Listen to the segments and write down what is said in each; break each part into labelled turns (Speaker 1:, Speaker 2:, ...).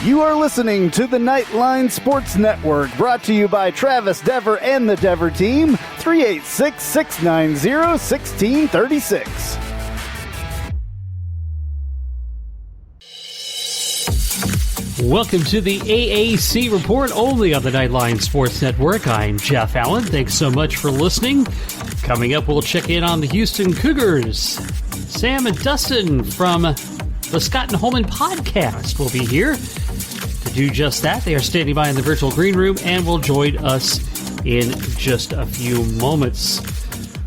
Speaker 1: You are listening to the Nightline Sports Network, brought to you by Travis Dever and the Dever team, 386-690-1636.
Speaker 2: Welcome to the AAC Report, only on the Nightline Sports Network. I'm Jeff Allen. Thanks so much for listening. Coming up, we'll check in on the Houston Cougars. Sam and Dustin from the Scott Holman Podcast will be here to do just that. They are standing by in the virtual green room and will join us in just a few moments.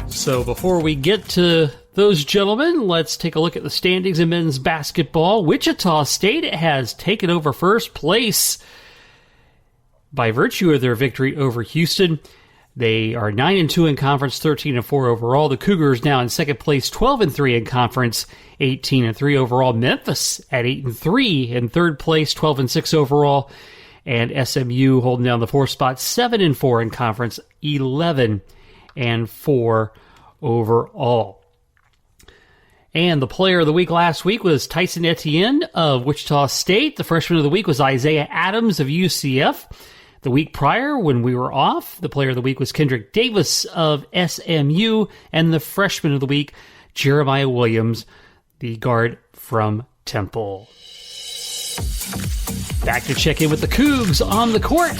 Speaker 2: So before we get to those gentlemen, let's take a look at the standings in men's basketball. Wichita State has taken over first place by virtue of their victory over Houston. They are 9-2 in conference, 13-4 overall. The Cougars now in second place, 12-3 in conference, 18-3 overall. Memphis at 8-3 in third place, 12-6 overall. And SMU holding down the fourth spot, 7-4 in conference, 11-4 overall. And the player of the week last week was Tyson Etienne of Wichita State. The freshman of the week was Isaiah Adams of UCF. The week prior, when we were off, the player of the week was Kendrick Davis of SMU. And the freshman of the week, Jeremiah Williams, the guard from Temple. Back to check in with the Cougs on the court.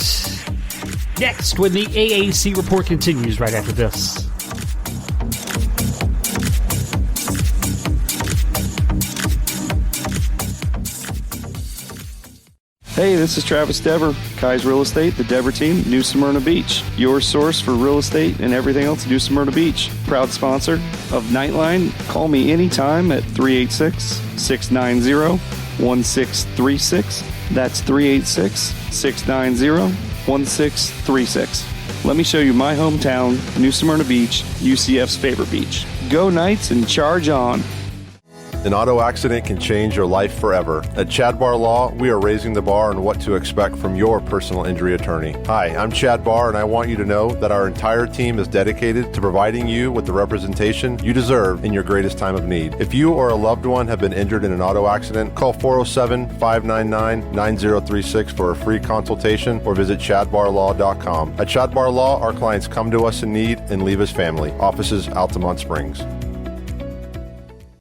Speaker 2: Next, when the AAC report continues right after this.
Speaker 3: Hey, this is Travis Dever, Kai's Real Estate, the Dever team, New Smyrna Beach. Your source for real estate and everything else, New Smyrna Beach. Proud sponsor of Nightline. Call me anytime at 386-690-1636. That's 386-690-1636. Let me show you my hometown, New Smyrna Beach, UCF's favorite beach. Go Knights and charge on.
Speaker 4: An auto accident can change your life forever. At Chad Barr Law, we are raising the bar on what to expect from your personal injury attorney. Hi, I'm Chad Barr, and I want you to know that our entire team is dedicated to providing you with the representation you deserve in your greatest time of need. If you or a loved one have been injured in an auto accident, call 407-599-9036 for a free consultation or visit chadbarlaw.com. At Chad Barr Law, our clients come to us in need and leave as family. Offices, Altamont Springs.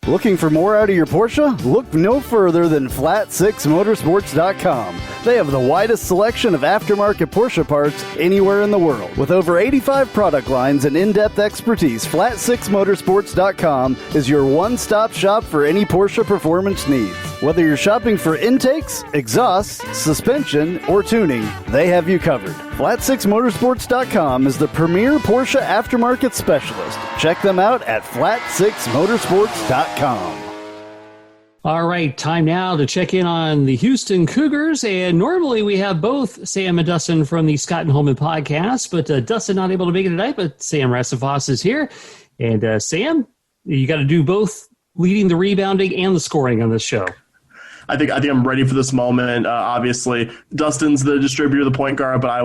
Speaker 1: Looking for more out of your Porsche? Look no further than Flat6Motorsports.com. They have the widest selection of aftermarket Porsche parts anywhere in the world. With over 85 product lines and in-depth expertise, Flat6Motorsports.com is your one-stop shop for any Porsche performance needs. Whether you're shopping for intakes, exhausts, suspension, or tuning, they have you covered. Flat6Motorsports.com is the premier Porsche aftermarket specialist. Check them out at Flat6Motorsports.com.
Speaker 2: All right, time now to check in on the Houston Cougars. And normally we have both Sam and Dustin from the Scott Holman Podcast, but Dustin not able to make it tonight, but Sam Rassenfoss is here. And Sam, you got to do both leading the rebounding and the scoring on this show.
Speaker 5: I think I'm ready for this moment. Obviously, Dustin's the distributor, the point guard, but I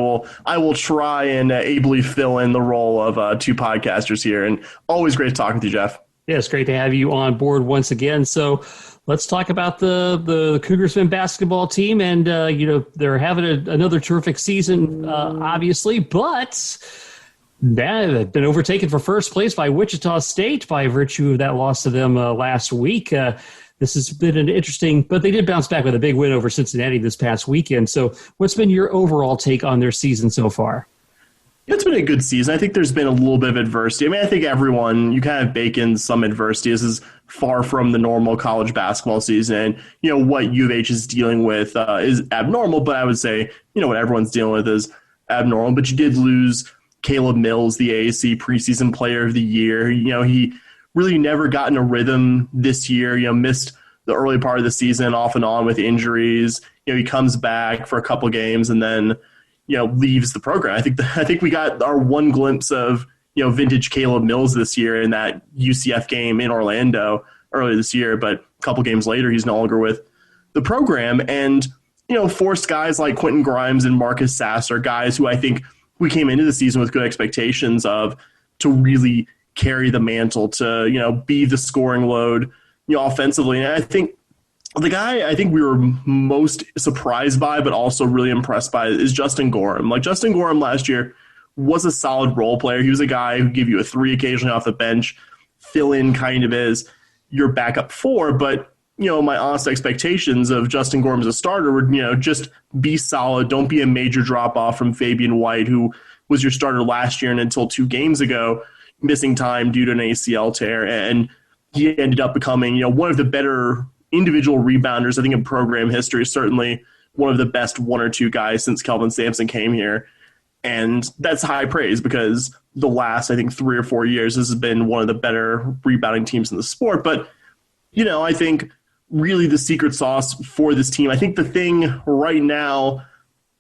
Speaker 5: will try and ably fill in the role of two podcasters here. And always great to talk with you, Jeff.
Speaker 2: Yeah, it's great to have you on board once again. So let's talk about the Cougars men's basketball team. And, they're having another terrific season, obviously, but they've been overtaken for first place by Wichita State by virtue of that loss to them last week. This has been an interesting, but they did bounce back with a big win over Cincinnati this past weekend. So what's been your overall take on their season so far?
Speaker 5: It's been a good season. I think there's been a little bit of adversity. I mean, I think you kind of bake in some adversity. This is far from the normal college basketball season. And, what U of H is dealing with is abnormal, but I would say, what everyone's dealing with is abnormal. But you did lose Caleb Mills, the AAC preseason player of the year. He really never got in a rhythm this year, missed the early part of the season off and on with injuries. He comes back for a couple games and then leaves the program. I think we got our one glimpse of, vintage Caleb Mills this year in that UCF game in Orlando earlier this year, but a couple games later, he's no longer with the program. And, forced guys like Quentin Grimes and Marcus Sass are guys who I think we came into the season with good expectations of to really carry the mantle, to, be the scoring load, offensively. And I think The guy I think we were most surprised by, but also really impressed by, is Justin Gorham. Like, Justin Gorham last year was a solid role player. He was a guy who gave you a 3 occasionally off the bench, fill in kind of as your backup 4. But, my honest expectations of Justin Gorham as a starter would, just be solid. Don't be a major drop off from Fabian White, who was your starter last year and until 2 games ago, missing time due to an ACL tear. And he ended up becoming, one of the better individual rebounders, I think, in program history. Certainly one of the best 1 or 2 guys since Kelvin Sampson came here. And that's high praise because the last, I think, 3 or 4 years, this has been one of the better rebounding teams in the sport. But, I think really the secret sauce for this team, I think the thing right now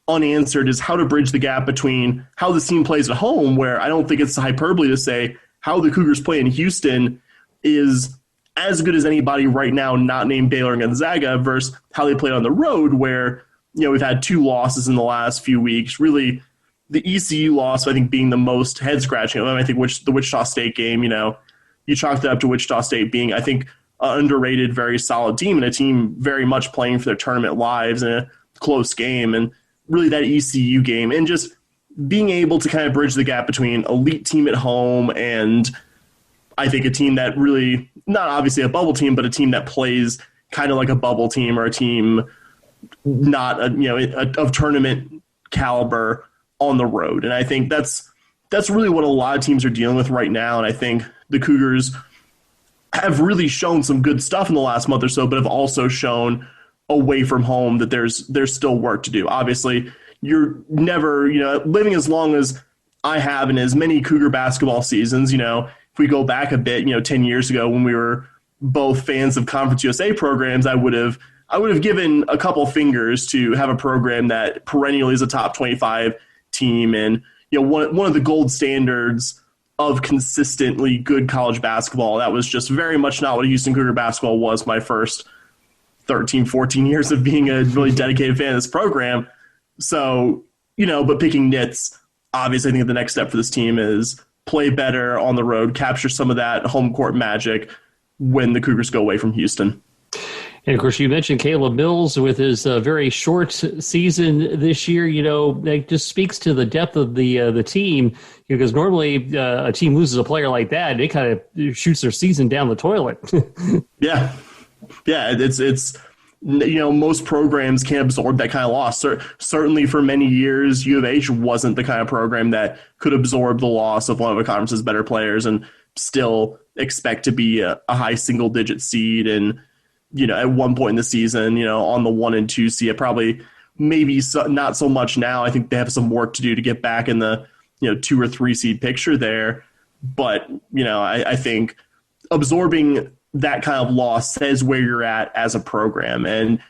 Speaker 5: unanswered is how to bridge the gap between how this team plays at home, where I don't think it's hyperbole to say how the Cougars play in Houston is as good as anybody right now not named Baylor and Gonzaga, versus how they played on the road, where, we've had 2 losses in the last few weeks. Really, the ECU loss, I think, being the most head-scratching. I think the Wichita State game, you chalked it up to Wichita State being, I think, an underrated, very solid team, and a team very much playing for their tournament lives in a close game. And really that ECU game, and just being able to kind of bridge the gap between elite team at home and I think a team that really, not obviously a bubble team, but a team that plays kind of like a bubble team, or a team not of tournament caliber on the road. And I think that's really what a lot of teams are dealing with right now. And I think the Cougars have really shown some good stuff in the last month or so, but have also shown away from home that there's still work to do. Obviously, you're never, living as long as I have in as many Cougar basketball seasons, if we go back a bit, 10 years ago when we were both fans of Conference USA programs, I would have given a couple fingers to have a program that perennially is a top 25 team. And, one of the gold standards of consistently good college basketball. That was just very much not what Houston Cougar basketball was my first 13, 14 years of being a really dedicated fan of this program. So, but picking nits, obviously I think the next step for this team is play better on the road, capture some of that home court magic when the Cougars go away from Houston.
Speaker 2: And, of course, you mentioned Caleb Mills with his very short season this year. That just speaks to the depth of the team, because normally a team loses a player like that, it kind of shoots their season down the toilet.
Speaker 5: Yeah, it's most programs can't absorb that kind of loss. Certainly for many years, U of H wasn't the kind of program that could absorb the loss of one of the conference's better players and still expect to be a high single-digit seed and, at one point in the season, on the 1 and 2 seed. Probably maybe not so much now. I think they have some work to do to get back in the 2 or 3 seed picture there. But, I think absorbing that kind of loss says where you're at as a program. And,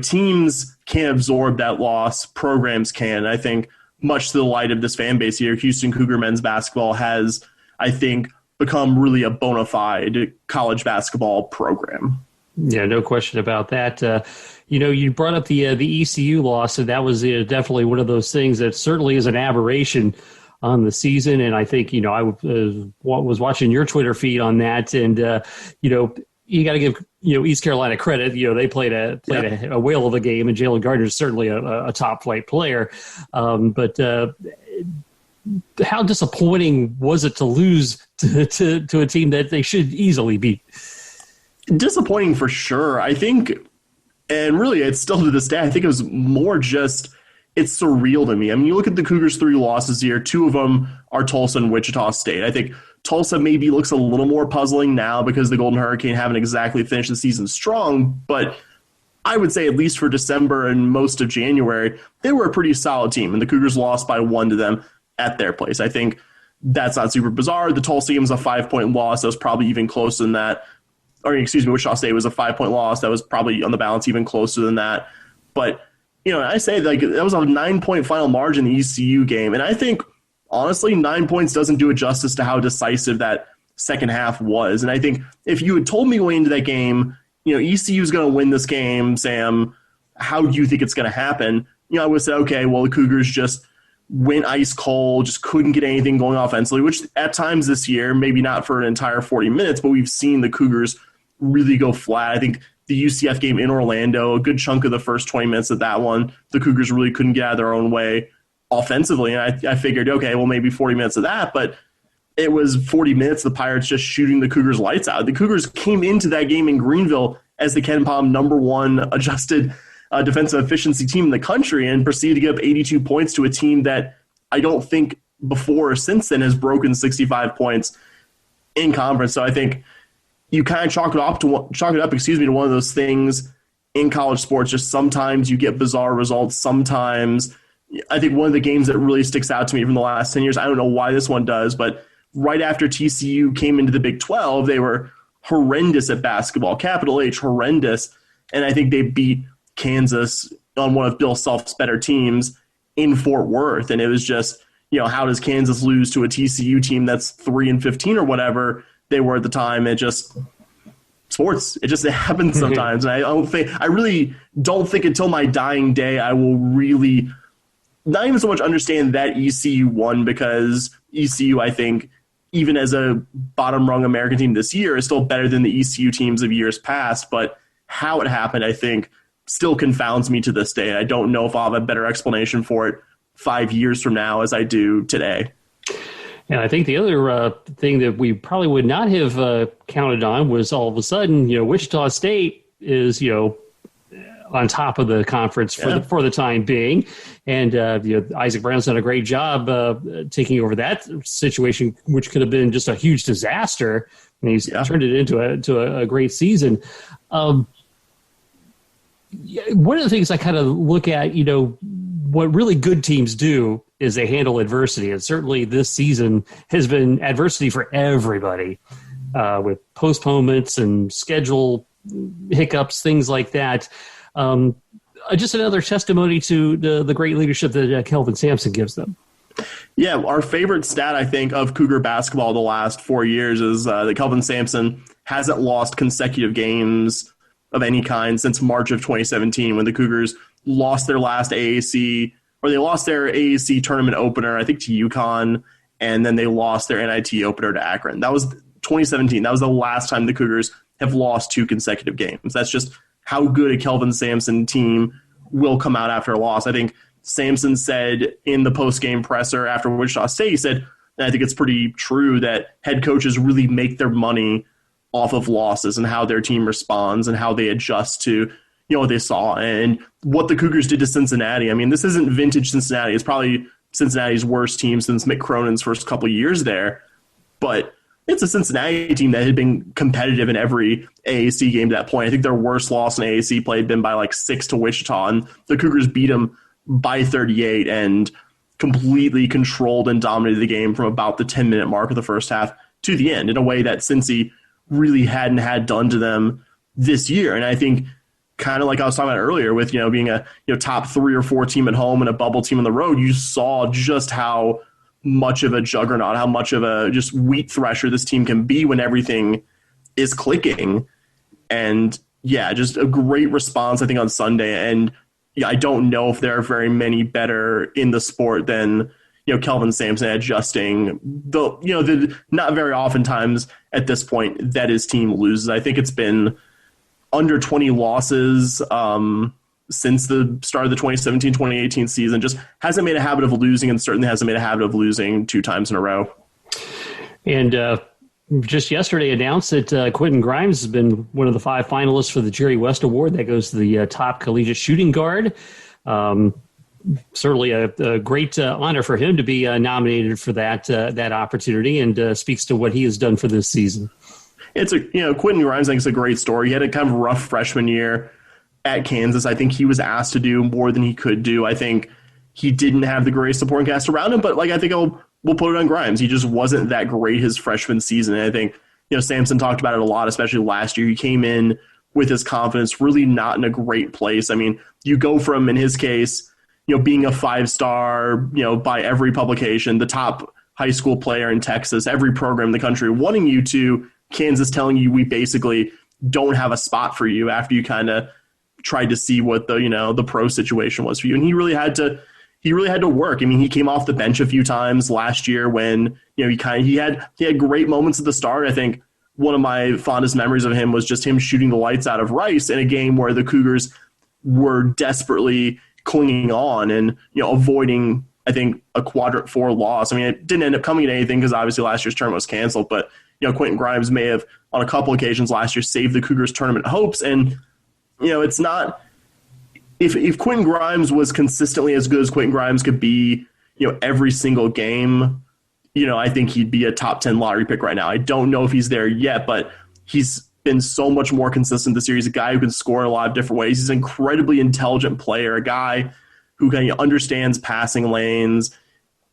Speaker 5: teams can't absorb that loss. Programs can. I think much to the light of this fan base here, Houston Cougar men's basketball has, I think, become really a bona fide college basketball program.
Speaker 2: Yeah, no question about that. You brought up the ECU loss, and that was definitely one of those things that certainly is an aberration on the season. And I think, I was watching your Twitter feed on that, and, you got to give, East Carolina credit. They played a whale of a game, and Jalen Gardner is certainly a top flight player. But how disappointing was it to lose to a team that they should easily beat?
Speaker 5: Disappointing for sure. I think, and really it's still to this day, I think it was more just, it's surreal to me. I mean, you look at the Cougars' 3 losses here, 2 of them are Tulsa and Wichita State. I think Tulsa maybe looks a little more puzzling now because the Golden Hurricane haven't exactly finished the season strong, but I would say at least for December and most of January, they were a pretty solid team, and the Cougars lost by 1 to them at their place. I think that's not super bizarre. The Tulsa game was a 5-point loss. That was probably even closer than that. Wichita State was a 5-point loss. That was probably on the balance even closer than that. But, I say that was a 9-point final margin in the ECU game. And I think, honestly, 9 points doesn't do it justice to how decisive that second half was. And I think if you had told me going into that game, ECU is going to win this game, Sam, how do you think it's going to happen? I would say, okay, well, the Cougars just went ice cold, just couldn't get anything going offensively, which at times this year, maybe not for an entire 40 minutes, but we've seen the Cougars really go flat. I think the UCF game in Orlando, a good chunk of the first 20 minutes of that one, the Cougars really couldn't get out of their own way offensively. And I figured, okay, well, maybe 40 minutes of that, but it was 40 minutes, the Pirates just shooting the Cougars' lights out. The Cougars came into that game in Greenville as the Ken Pom #1 adjusted defensive efficiency team in the country and proceeded to give up 82 points to a team that I don't think before or since then has broken 65 points in conference. So I think you kind of chalk it up to one of those things in college sports. Just sometimes you get bizarre results. Sometimes I think one of the games that really sticks out to me from the last 10 years, I don't know why this one does, but right after TCU came into the Big 12, they were horrendous at basketball, capital H, horrendous. And I think they beat Kansas on one of Bill Self's better teams in Fort Worth. And it was just, how does Kansas lose to a TCU team that's 3-15 or whatever they were at the time? It just sports. It happens sometimes. And I really don't think until my dying day I will really not even so much understand that ECU won, because ECU, I think, even as a bottom rung American team this year, is still better than the ECU teams of years past. But how it happened, I think, still confounds me to this day. I don't know if I'll have a better explanation for it 5 years from now as I do today.
Speaker 2: And I think the other thing that we probably would not have counted on was all of a sudden, Wichita State is, on top of the conference for the time being. And Isaac Brown's done a great job taking over that situation, which could have been just a huge disaster. And he's turned it into a great season. One of the things I kind of look at, what really good teams do is they handle adversity. And certainly this season has been adversity for everybody with postponements and schedule hiccups, things like that. Just another testimony to the great leadership that Kelvin Sampson gives them.
Speaker 5: Yeah, our favorite stat, I think, of Cougar basketball the last 4 years is that Kelvin Sampson hasn't lost consecutive games of any kind since March of 2017, when the Cougars lost their last AAC, or they lost their AAC tournament opener, I think, to UConn, and then they lost their NIT opener to Akron. That was 2017. That was the last time the Cougars have lost 2 consecutive games. That's just how good a Kelvin Sampson team will come out after a loss. I think Sampson said in the post-game presser after Wichita State, he said, and I think it's pretty true, that head coaches really make their money off of losses and how their team responds and how they adjust to what they saw. And what the Cougars did to Cincinnati, I mean, this isn't vintage Cincinnati. It's probably Cincinnati's worst team since Mick Cronin's first couple of years there. But it's a Cincinnati team that had been competitive in every AAC game to that point. I think their worst loss in AAC play had been by 6 to Wichita, and the Cougars beat them by 38 and completely controlled and dominated the game from about the 10-minute mark of the first half to the end in a way that Cincy really hadn't had done to them this year. And I think, kind of like I was talking about earlier, with being a top 3 or 4 team at home and a bubble team on the road, you saw just how much of a juggernaut, how much of a just wheat thresher this team can be when everything is clicking. And just a great response, I think, on Sunday. And I don't know if there are very many better in the sport than Kelvin Sampson adjusting the not very oftentimes at this point that his team loses. I think it's been under 20 losses since the start of the 2017-2018 season. Just hasn't made a habit of losing, and certainly hasn't made a habit of losing 2 times in a row. And just yesterday announced that Quentin Grimes has been one of the 5 finalists for the Jerry West Award. That goes to the top collegiate shooting guard. Certainly a great honor for him to be nominated for that opportunity, and speaks to what he has done for this season. It's Quentin Grimes, I think, is a great story. He had a kind of rough freshman year at Kansas. I think he was asked to do more than he could do. I think he didn't have the greatest supporting cast around him, but I think we'll put it on Grimes. He just wasn't that great his freshman season. And I think Sampson talked about it a lot, especially last year. He came in with his confidence really not in a great place. I mean, you go from, in his case, being a 5-star, by every publication, the top high school player in Texas, every program in the country wanting you to, Kansas telling you we basically don't have a spot for you after you kind of tried to see what the pro situation was for you. And he really had to work. I mean, he came off the bench a few times last year when he had great moments at the start. I think one of my fondest memories of him was just him shooting the lights out of Rice in a game where the Cougars were desperately clinging on and, avoiding, I think, a quadrant 4 loss. I mean, it didn't end up coming to anything because obviously last year's tournament was canceled, but, Quentin Grimes may have on a couple occasions last year saved the Cougars tournament hopes. And, it's not, if Quentin Grimes was consistently as good as Quentin Grimes could be, every single game, I think he'd be a top 10 lottery pick right now. I don't know if he's there yet, but he's been so much more consistent this year. He's a guy who can score in a lot of different ways. He's an incredibly intelligent player, a guy who kind of understands passing lanes,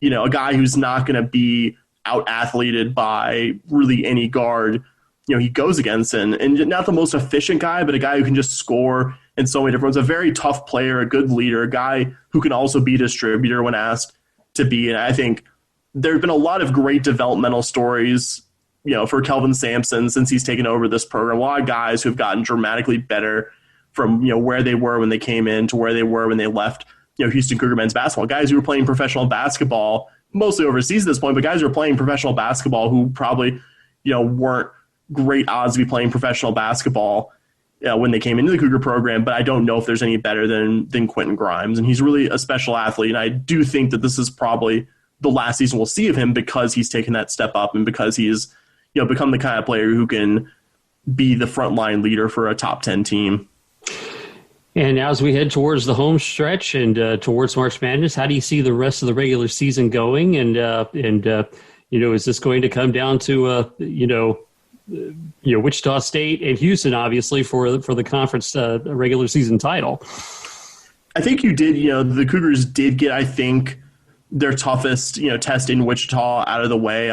Speaker 5: a guy who's not going to be out-athleted by really any guard, he goes against. And not the most efficient guy, but a guy who can just score in so many different ways. A very tough player, a good leader, a guy who can also be a distributor when asked to be. And I think there have been a lot of great developmental stories, for Kelvin Sampson since he's taken over this program. A lot of guys who have gotten dramatically better from, where they were when they came in to where they were when they left, Houston Cougar men's basketball. Guys who were playing professional basketball, mostly overseas at this point, but guys who were playing professional basketball who probably, weren't great odds to be playing professional basketball when they came into the Cougar program. But I don't know if there's any better than Quentin Grimes. And he's really a special athlete. And I do think that this is probably the last season we'll see of him because he's taken that step up and because he's, become the kind of player who can be the frontline leader for a top 10 team.
Speaker 2: And as we head towards the home stretch and towards March Madness, how do you see the rest of the regular season going? And is this going to come down to, Wichita State and Houston, obviously, for the conference regular season title?
Speaker 5: I think the Cougars did get, I think, their toughest, test in Wichita out of the way.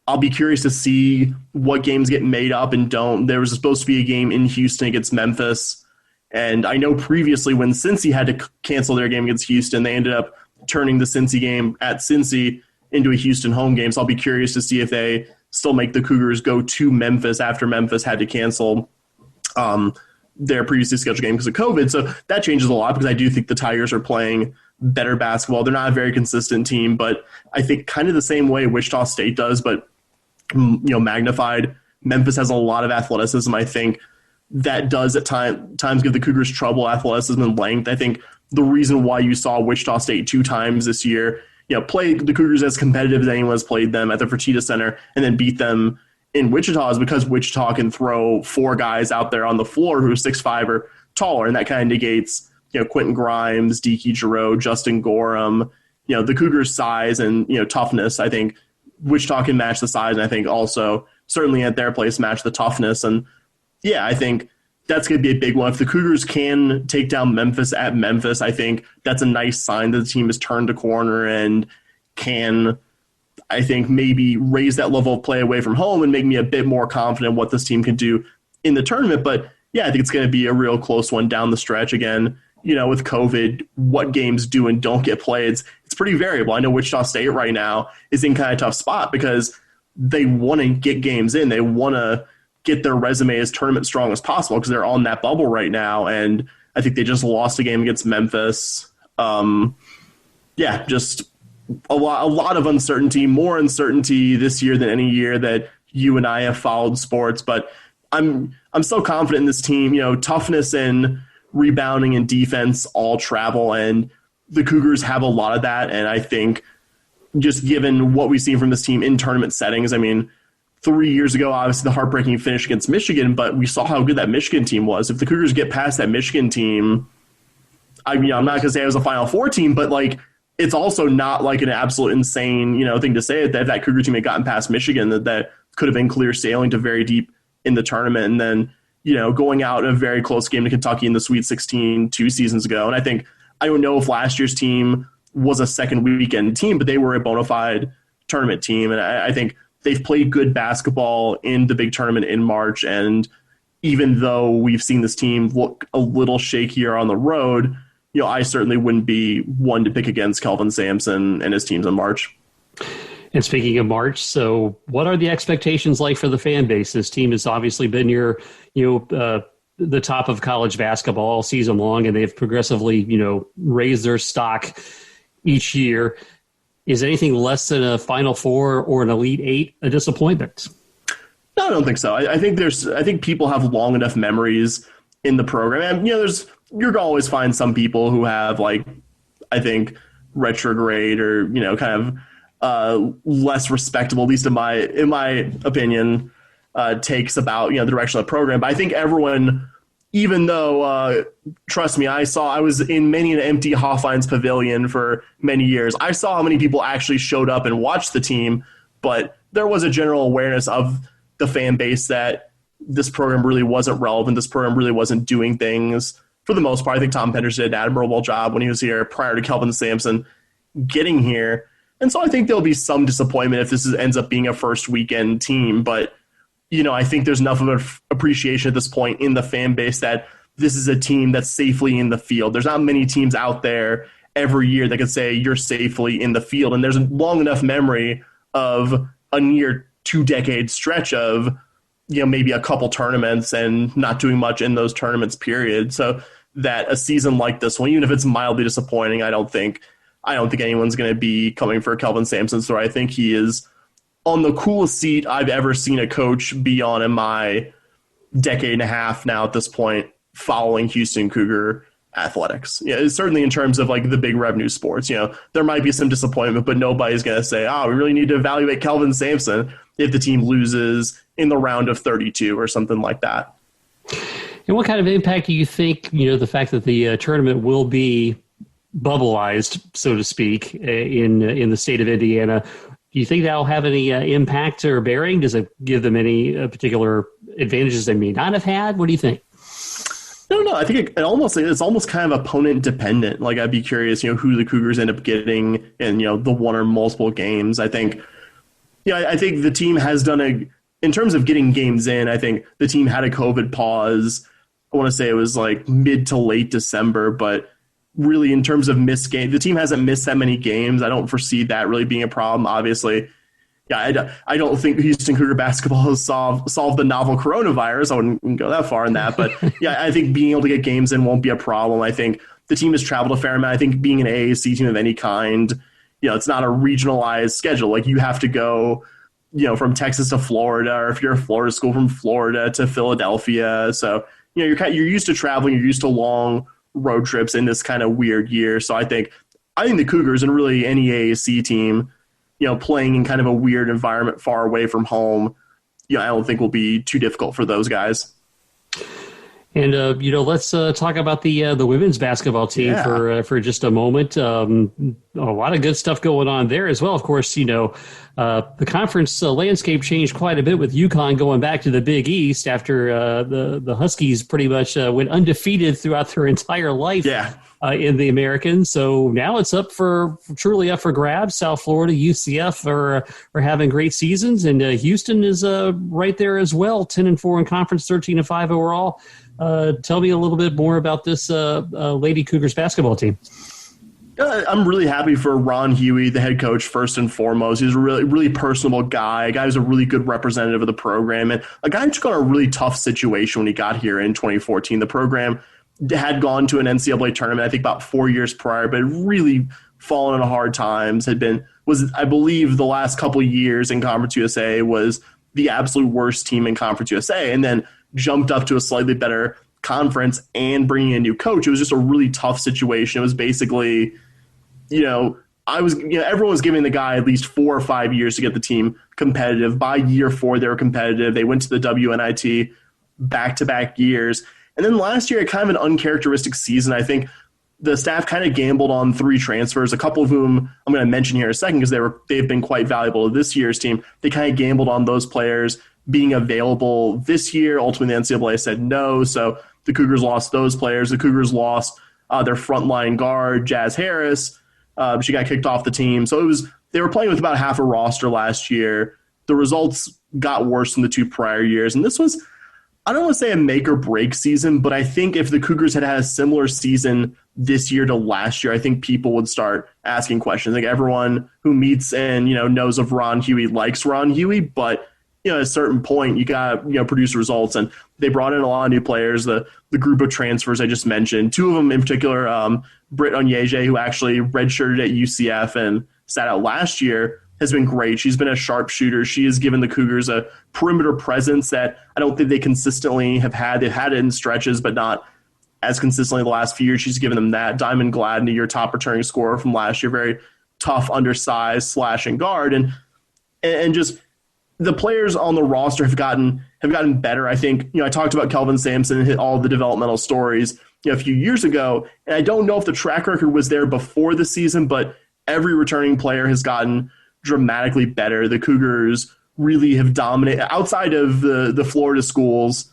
Speaker 5: I'll be curious to see what games get made up and don't. There was supposed to be a game in Houston against Memphis. And I know previously when Cincy had to cancel their game against Houston, they ended up turning the Cincy game at Cincy into a Houston home game. So I'll be curious to see if they still make the Cougars go to Memphis after Memphis had to cancel their previously scheduled game because of COVID. So that changes a lot because I do think the Tigers are playing better basketball. They're not a very consistent team, but I think kind of the same way Wichita State does, but magnified. Memphis has a lot of athleticism. I think that does at times give the Cougars trouble, athleticism and length. I think the reason why you saw Wichita State 2 times this year, play the Cougars as competitive as anyone has played them at the Fertitta Center and then beat them in Wichita is because Wichita can throw 4 guys out there on the floor who are 6'5" or taller, and that kind of negates Quentin Grimes, Deke Giroux, Justin Gorham, the Cougars' size and toughness. I think Wichita can match the size, and I think also certainly at their place match the toughness. And yeah, I think that's going to be a big one. If the Cougars can take down Memphis at Memphis, I think that's a nice sign that the team has turned a corner and can, I think, maybe raise that level of play away from home and make me a bit more confident what this team can do in the tournament. But yeah, I think it's going to be a real close one down the stretch. Again, with COVID, what games do and don't get played, it's pretty variable. I know Wichita State right now is in kind of a tough spot because they want to get games in. They want to get their resume as tournament strong as possible because they're on that bubble right now. And I think they just lost a game against Memphis. Just a lot of uncertainty, more uncertainty this year than any year that you and I have followed sports. But I'm so confident in this team. Toughness and rebounding and defense all travel, and the Cougars have a lot of that. And I think just given what we've seen from this team in tournament settings, 3 years ago, obviously the heartbreaking finish against Michigan, but we saw how good that Michigan team was. If the Cougars get past that Michigan team, I'm not going to say it was a Final Four team, but it's also not like an absolute insane, thing to say that if that Cougar team had gotten past Michigan, that could have been clear sailing to very deep in the tournament. And then, going out in a very close game to Kentucky in the Sweet 16 2 seasons ago. And I don't know if last year's team was a second weekend team, but they were a bona fide tournament team. And I think they've played good basketball in the big tournament in March. And even though we've seen this team look a little shakier on the road, I certainly wouldn't be one to pick against Kelvin Sampson and his teams in March.
Speaker 2: And speaking of March, so what are the expectations like for the fan base? This team has obviously been the top of college basketball all season long, and they've progressively, raised their stock each year. Is anything less than a Final Four or an Elite Eight a disappointment?
Speaker 5: No, I don't think so. I think people have long enough memories in the program. And, you're going to always find some people who have, like, I think, retrograde or, kind of less respectable, at least in my opinion, takes about, the direction of the program. But I think everyone, even though, trust me, I was in many an empty Hofheinz Pavilion for many years. I saw how many people actually showed up and watched the team, but there was a general awareness of the fan base that this program really wasn't relevant. This program really wasn't doing things for the most part. I think Tom Penders did an admirable job when he was here prior to Kelvin Sampson getting here. And so I think there'll be some disappointment if this ends up being a first weekend team. But, I think there's enough of an appreciation at this point in the fan base that this is a team that's safely in the field. There's not many teams out there every year that can say you're safely in the field. And there's a long enough memory of a near 2-decade stretch of, maybe a couple tournaments and not doing much in those tournaments, period. So that a season like this one, even if it's mildly disappointing, I don't think anyone's going to be coming for Kelvin Sampson. So I think he is on the coolest seat I've ever seen a coach be on in my decade and a half now at this point, following Houston Cougar athletics. Certainly in terms of like the big revenue sports, there might be some disappointment, but nobody's going to say, we really need to evaluate Kelvin Sampson if the team loses in the round of 32 or something like that.
Speaker 2: And what kind of impact do you think, the fact that the tournament will be bubbleized, so to speak, in the state of Indiana, do you think that'll have any impact or bearing? Does it give them any particular advantages they may not have had? What do you think?
Speaker 5: No. I think it's almost kind of opponent dependent. Like, I'd be curious, who the Cougars end up getting in, the one or multiple games. I think the team has done in terms of getting games in, I think the team had a COVID pause. I want to say it was like mid to late December, but really in terms of missed games, the team hasn't missed that many games. I don't foresee that really being a problem. Obviously, I don't think Houston Cougar basketball has solved the novel coronavirus. I wouldn't go that far in that, but I think being able to get games in won't be a problem. I think the team has traveled a fair amount. I think being an AAC team of any kind, it's not a regionalized schedule. Like, you have to go, from Texas to Florida, or if you're a Florida school, from Florida to Philadelphia. So, you're used to traveling, you're used to long road trips in this kind of weird year. So I think the Cougars, and really any AAC team, playing in kind of a weird environment far away from home, I don't think will be too difficult for those guys.
Speaker 2: And, let's talk about the women's basketball team for just a moment. A lot of good stuff going on there as well. Of course, the conference landscape changed quite a bit with UConn going back to the Big East after the Huskies pretty much went undefeated throughout their entire life in the American. So now it's truly up for grabs. South Florida, UCF are having great seasons, and Houston is right there as well, 10-4 in conference, 13-5 overall. Tell me a little bit more about this Lady Cougars basketball team.
Speaker 5: I'm really happy for Ron Huey, the head coach, first and foremost. He's a really, really personable guy, a guy who's a really good representative of the program, and a guy who took on a really tough situation when he got here in 2014. The program had gone to an NCAA tournament, I think, about 4 years prior, but had really fallen on hard times. I believe, the last couple of years in Conference USA was the absolute worst team in Conference USA, and then jumped up to a slightly better conference and bringing in a new coach. It was just a really tough situation. It was basically, everyone was giving the guy at least 4 or 5 years to get the team competitive. By year 4, they were competitive. They went to the WNIT back-to-back years. And then last year, kind of an uncharacteristic season. I think the staff kind of gambled on 3 transfers, a couple of whom I'm going to mention here in a second because they've been quite valuable to this year's team. They kind of gambled on those players being available this year. Ultimately, the NCAA said no, so the Cougars lost those players. The Cougars lost their frontline guard, Jazz Harris. She got kicked off the team. So they were playing with about half a roster last year. The results got worse than the 2 prior years, and this was, I don't want to say a make or break season, but I think if the Cougars had a similar season this year to last year, I think people would start asking questions. Like, everyone who meets and knows of Ron Huey likes Ron Huey, but at a certain point, you got to produce results. And they brought in a lot of new players. The group of transfers I just mentioned, 2 of them in particular, Britt Onyeje, who actually redshirted at UCF and sat out last year, has been great. She's been a sharpshooter. She has given the Cougars a perimeter presence that I don't think they consistently have had. They've had it in stretches, but not as consistently the last few years. She's given them that. Diamond Gladney, your top returning scorer from last year, very tough, undersized slashing guard, and just the players on the roster have gotten better. I think, I talked about Kelvin Sampson and hit all the developmental stories, a few years ago, and I don't know if the track record was there before the season, but every returning player has gotten dramatically better. The Cougars really have dominated outside of the Florida schools,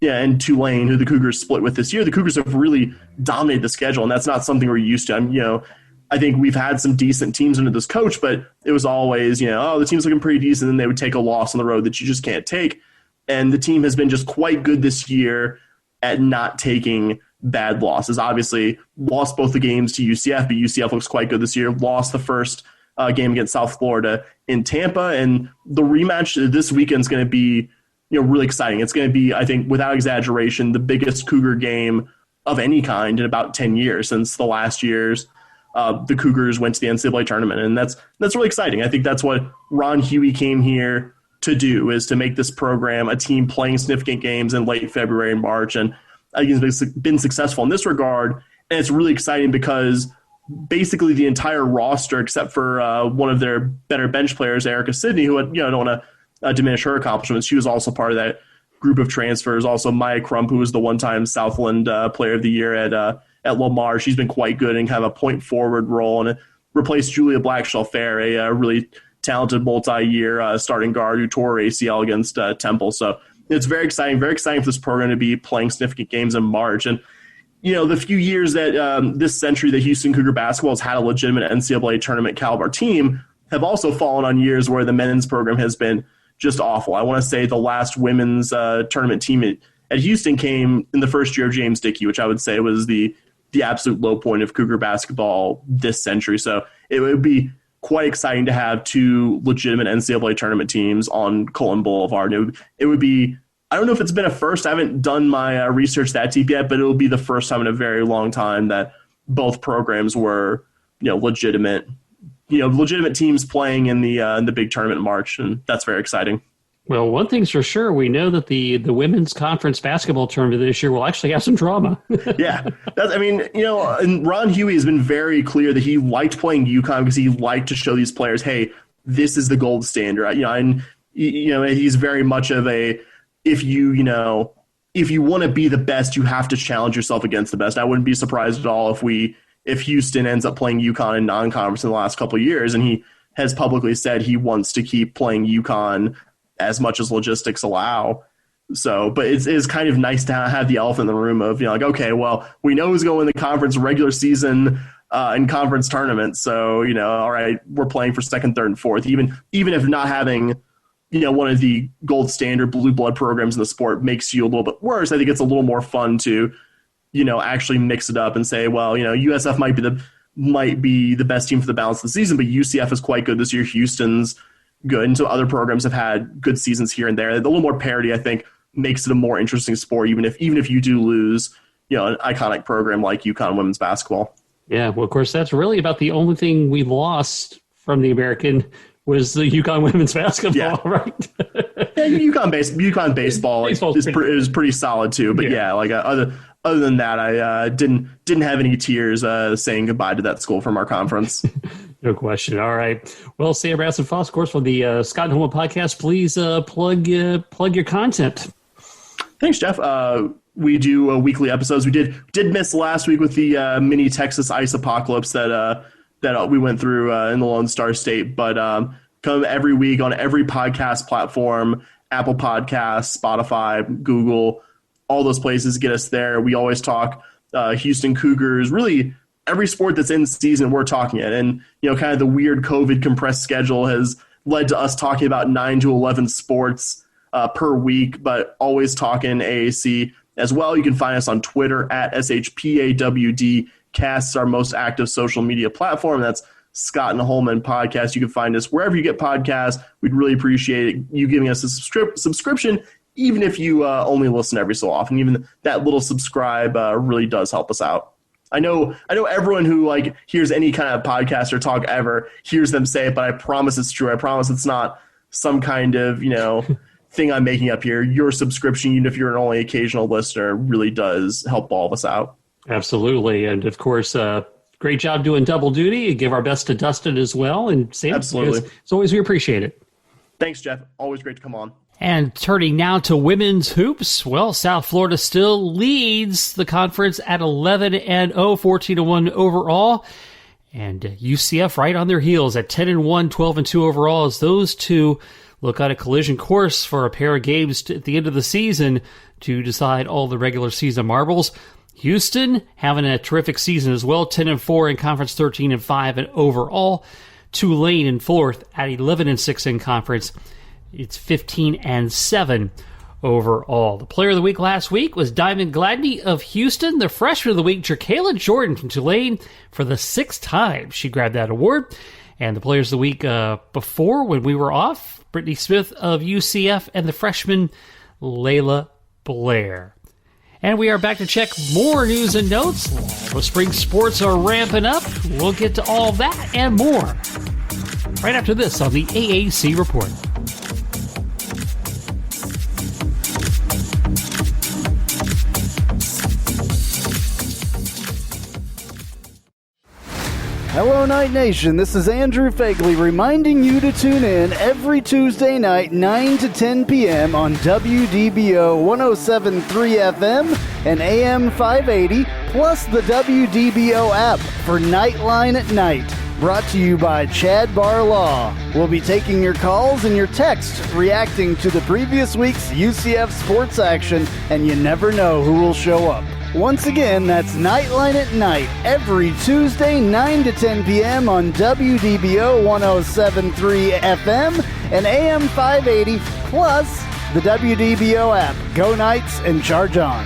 Speaker 5: and Tulane, who the Cougars split with this year. The Cougars have really dominated the schedule, and that's not something we're used to. I think we've had some decent teams under this coach, but it was always, the team's looking pretty decent, and they would take a loss on the road that you just can't take. And the team has been just quite good this year at not taking bad losses. Obviously, lost both the games to UCF, but UCF looks quite good this year. Lost the first game against South Florida in Tampa, and the rematch this weekend is going to be really exciting. It's going to be, I think, without exaggeration, the biggest Cougar game of any kind in about 10 years since the last year's the Cougars went to the NCAA tournament, and that's really exciting. I think that's what Ron Huey came here to do, is to make this program a team playing significant games in late February and March, and I think it's been successful in this regard, and it's really exciting because basically the entire roster, except for one of their better bench players, Erica Sidney, who I don't want to diminish her accomplishments. She was also part of that group of transfers. Also, Maya Crump, who was the one-time Southland Player of the Year at Lamar. She's been quite good in kind of a point forward role, and replaced Julia Blackshell-Fair, a really talented multi-year starting guard who tore her ACL against Temple. So it's very exciting for this program to be playing significant games in March. And, the few years that this century that Houston Cougar basketball has had a legitimate NCAA tournament caliber team have also fallen on years where the men's program has been just awful. I want to say the last women's tournament team at Houston came in the first year of James Dickey, which I would say was the absolute low point of Cougar basketball this century. So it would be quite exciting to have two legitimate NCAA tournament teams on Colon Boulevard. It would be, I don't know if it's been a first. I haven't done my research that deep yet, but it will be the first time in a very long time that both programs were, legitimate teams playing in the big tournament in March, and that's very exciting.
Speaker 2: Well, one thing's for sure, we know that the women's conference basketball tournament this year will actually have some drama.
Speaker 5: Yeah. And Ron Huey has been very clear that he liked playing UConn because he liked to show these players, hey, this is the gold standard. And he's very much of a, if you want to be the best, you have to challenge yourself against the best. I wouldn't be surprised at all if Houston ends up playing UConn in non-conference in the last couple of years, and he has publicly said he wants to keep playing UConn as much as logistics allow. So, but it's kind of nice to have the elephant in the room of, okay, well, we know who's going to win the conference regular season and conference tournament. So, all right, we're playing for second, third, and fourth, even if not having, one of the gold standard blue blood programs in the sport makes you a little bit worse. I think it's a little more fun to, actually mix it up and say, well, USF might be the best team for the balance of the season, but UCF is quite good this year. Houston's good, and so other programs have had good seasons here and there. A little more parity, I think, makes it a more interesting sport, even if you do lose, an iconic program like UConn women's basketball.
Speaker 2: Yeah, well, of course, that's really about the only thing we lost from the American was the UConn women's basketball, right?
Speaker 5: Yeah, UConn baseball is pretty solid too. But other than that, I didn't have any tears saying goodbye to that school from our conference.
Speaker 2: No question. All right. Well, Sam Rassenfoss, of course, from the Scott Holman Podcast, please plug your content.
Speaker 5: Thanks, Jeff. We do weekly episodes. We did miss last week with the mini Texas ice apocalypse that we went through in the Lone Star State, but come every week on every podcast platform, Apple Podcasts, Spotify, Google, all those places get us there. We always talk Houston Cougars, really every sport that's in season we're talking it. And, kind of the weird COVID compressed schedule has led to us talking about 9 to 11 sports per week, but always talking AAC as well. You can find us on Twitter at SHPAWD. Cast, our most active social media platform. That's Scott and Holman Podcast. You can find us wherever you get podcasts. We'd really appreciate you giving us a subscription, even if you only listen every so often. Even that little subscribe really does help us out. I know everyone who like hears any kind of podcast or talk ever hears them say it, but I promise it's true. I promise it's not some kind of, thing I'm making up here. Your subscription, even if you're an only occasional listener, really does help all of us out.
Speaker 2: Absolutely. And of course, great job doing double duty. And give our best to Dustin as well. And Sam,
Speaker 5: absolutely.
Speaker 2: As always, we appreciate it.
Speaker 5: Thanks, Jeff. Always great to come on.
Speaker 2: And turning now to women's hoops, well, South Florida still leads the conference at 11-0, 14-1 overall. And UCF right on their heels at 10-1, 12-2 overall, as those two look on a collision course for a pair of games at the end of the season to decide all the regular season marbles. Houston having a terrific season as well, 10-4 in conference, 13-5 in overall. Tulane in fourth at 11-6 in conference. It's 15-7 overall. The player of the week last week was Diamond Gladney of Houston. The freshman of the week, Jerkayla Jordan from Tulane, for the sixth time she grabbed that award. And the players of the week before, when we were off, Brittany Smith of UCF and the freshman Layla Blair. And we are back to check more news and notes. The spring sports are ramping up. We'll get to all that and more right after this on the AAC Report.
Speaker 1: Hello, Night Nation. This is Andrew Fagley reminding you to tune in every Tuesday night, 9 to 10 p.m. on WDBO 107.3 FM and AM 580, plus the WDBO app for Nightline at Night. Brought to you by Chad Bar Law. We'll be taking your calls and your texts reacting to the previous week's UCF sports action, and you never know who will show up. Once again, that's Nightline at Night, every Tuesday, 9 to 10 p.m. on WDBO 107.3 FM and AM 580, plus the WDBO app. Go Knights and charge on.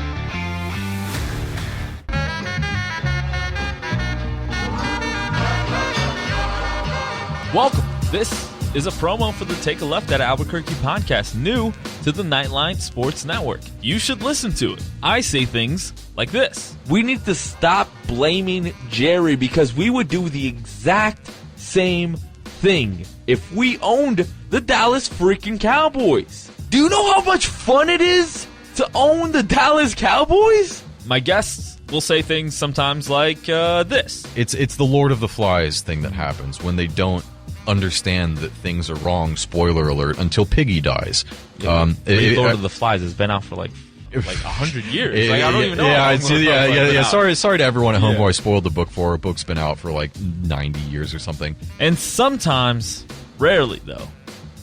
Speaker 6: Welcome. This is a promo for the Take a Left at Albuquerque podcast, new to the Nightline Sports Network. You should listen to it. I say things like this.
Speaker 7: We need to stop blaming Jerry because we would do the exact same thing if we owned the Dallas freaking Cowboys. Do you know how much fun it is to own the Dallas Cowboys?
Speaker 6: My guests will say things sometimes like this.
Speaker 8: It's the Lord of the Flies thing that happens when they don't understand that things are wrong, spoiler alert, until Piggy dies.
Speaker 6: Lord of the Flies has been out for like 100 years. I don't even know.
Speaker 8: Sorry to everyone at home who I spoiled the book for. A book's been out for like 90 years or something.
Speaker 6: And sometimes, rarely though,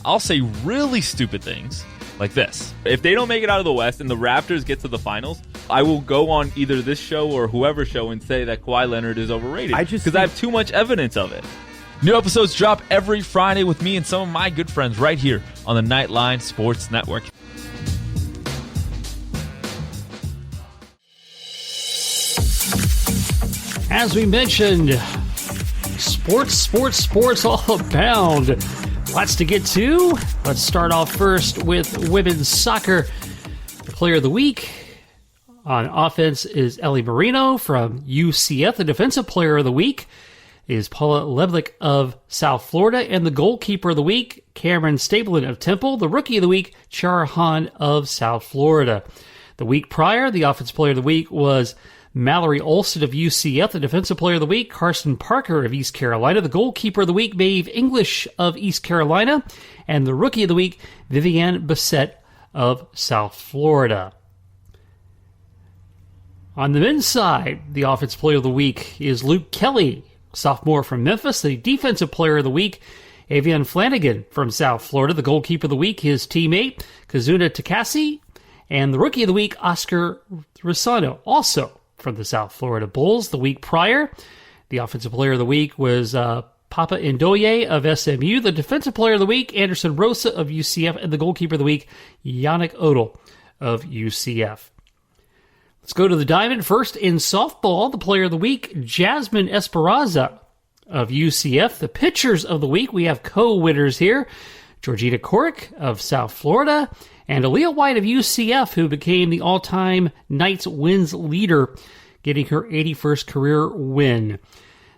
Speaker 6: I'll say really stupid things like this. If they don't make it out of the West and the Raptors get to the finals, I will go on either this show or whoever's show and say that Kawhi Leonard is overrated because I have too much evidence of it. New episodes drop every Friday with me and some of my good friends right here on the Nightline Sports Network.
Speaker 2: As we mentioned, sports all abound. Lots to get to. Let's start off first with women's soccer. The player of the week on offense is Ellie Marino from UCF. The defensive player of the week is Paula Leblick of South Florida. And the goalkeeper of the week, Cameron Stableton of Temple. The rookie of the week, Char Han of South Florida. The week prior, the offensive player of the week was Mallory Olson of UCF. The defensive player of the week, Carson Parker of East Carolina. The goalkeeper of the week, Maeve English of East Carolina. And the rookie of the week, Viviane Bassett of South Florida. On the men's side, the offensive player of the week is Luke Kelly, sophomore from Memphis. The defensive player of the week, Avian Flanagan from South Florida. The goalkeeper of the week, his teammate, Kazuna Takasi. And the rookie of the week, Oscar Rosano, also from the South Florida Bulls. The week prior, the offensive player of the week was Papa Ndoye of SMU. The defensive player of the week, Anderson Rosa of UCF. And the goalkeeper of the week, Yannick Odell of UCF. Let's go to the Diamond. First in softball, the player of the week, Jasmine Esperanza of UCF. The pitchers of the week, we have co-winners here, Georgina Corrick of South Florida and Aaliyah White of UCF, who became the all-time Knights wins leader, getting her 81st career win.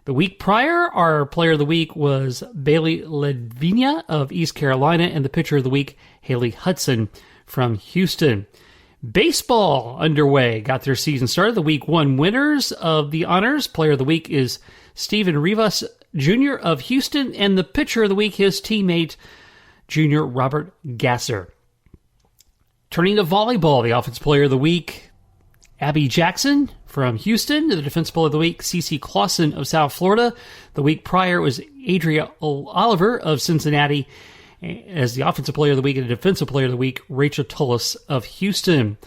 Speaker 2: The week prior, our player of the week was Bailey Ledvinia of East Carolina, and the pitcher of the week, Haley Hudson from Houston. Baseball underway, got their season started. The week 1 winners of the honors. Player of the week is Steven Rivas Jr. of Houston, and the pitcher of the week, his teammate, Junior Robert Gasser. Turning to volleyball, the offensive player of the week, Abby Jackson from Houston. The defensive player of the week, Cece Clausen of South Florida. The week prior was Adria Oliver of Cincinnati. As the offensive player of the week and the defensive player of the week, Rachel Tullis of Houston.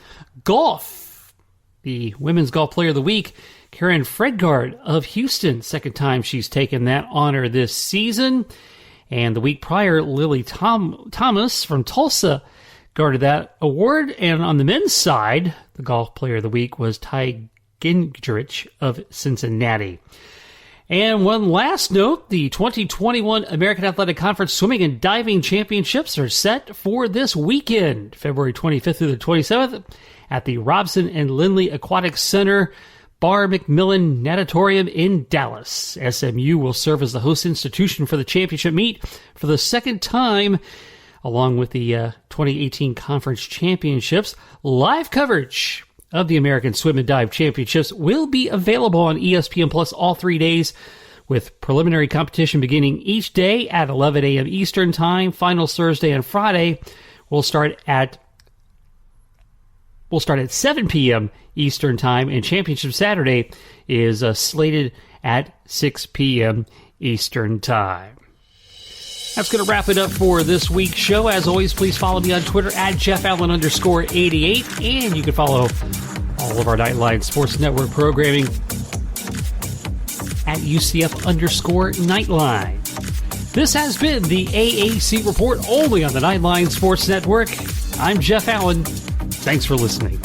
Speaker 2: Golf, the women's golf player of the week, Karen Fredgaard of Houston. Second time she's taken that honor this season. And the week prior, Lily Thomas from Tulsa guarded that award. And on the men's side, the golf player of the week was Ty Gingrich of Cincinnati. And one last note, the 2021 American Athletic Conference Swimming and Diving Championships are set for this weekend, February 25th through the 27th, at the Robson and Lindley Aquatic Center, Bar McMillan Natatorium in Dallas. SMU will serve as the host institution for the championship meet for the second time, along with the 2018 Conference Championships. Live coverage of the American Swim and Dive Championships will be available on ESPN Plus all 3 days, with preliminary competition beginning each day at 11 a.m. Eastern Time. Finals Thursday and Friday will start at 7 p.m. Eastern Time, and Championship Saturday is slated at 6 p.m. Eastern Time. That's going to wrap it up for this week's show. As always, please follow me on Twitter at JeffAllen_88, and you can follow all of our Nightline Sports Network programming at UCF_Nightline. This has been the AAC Report, only on the Nightline Sports Network. I'm Jeff Allen. Thanks for listening.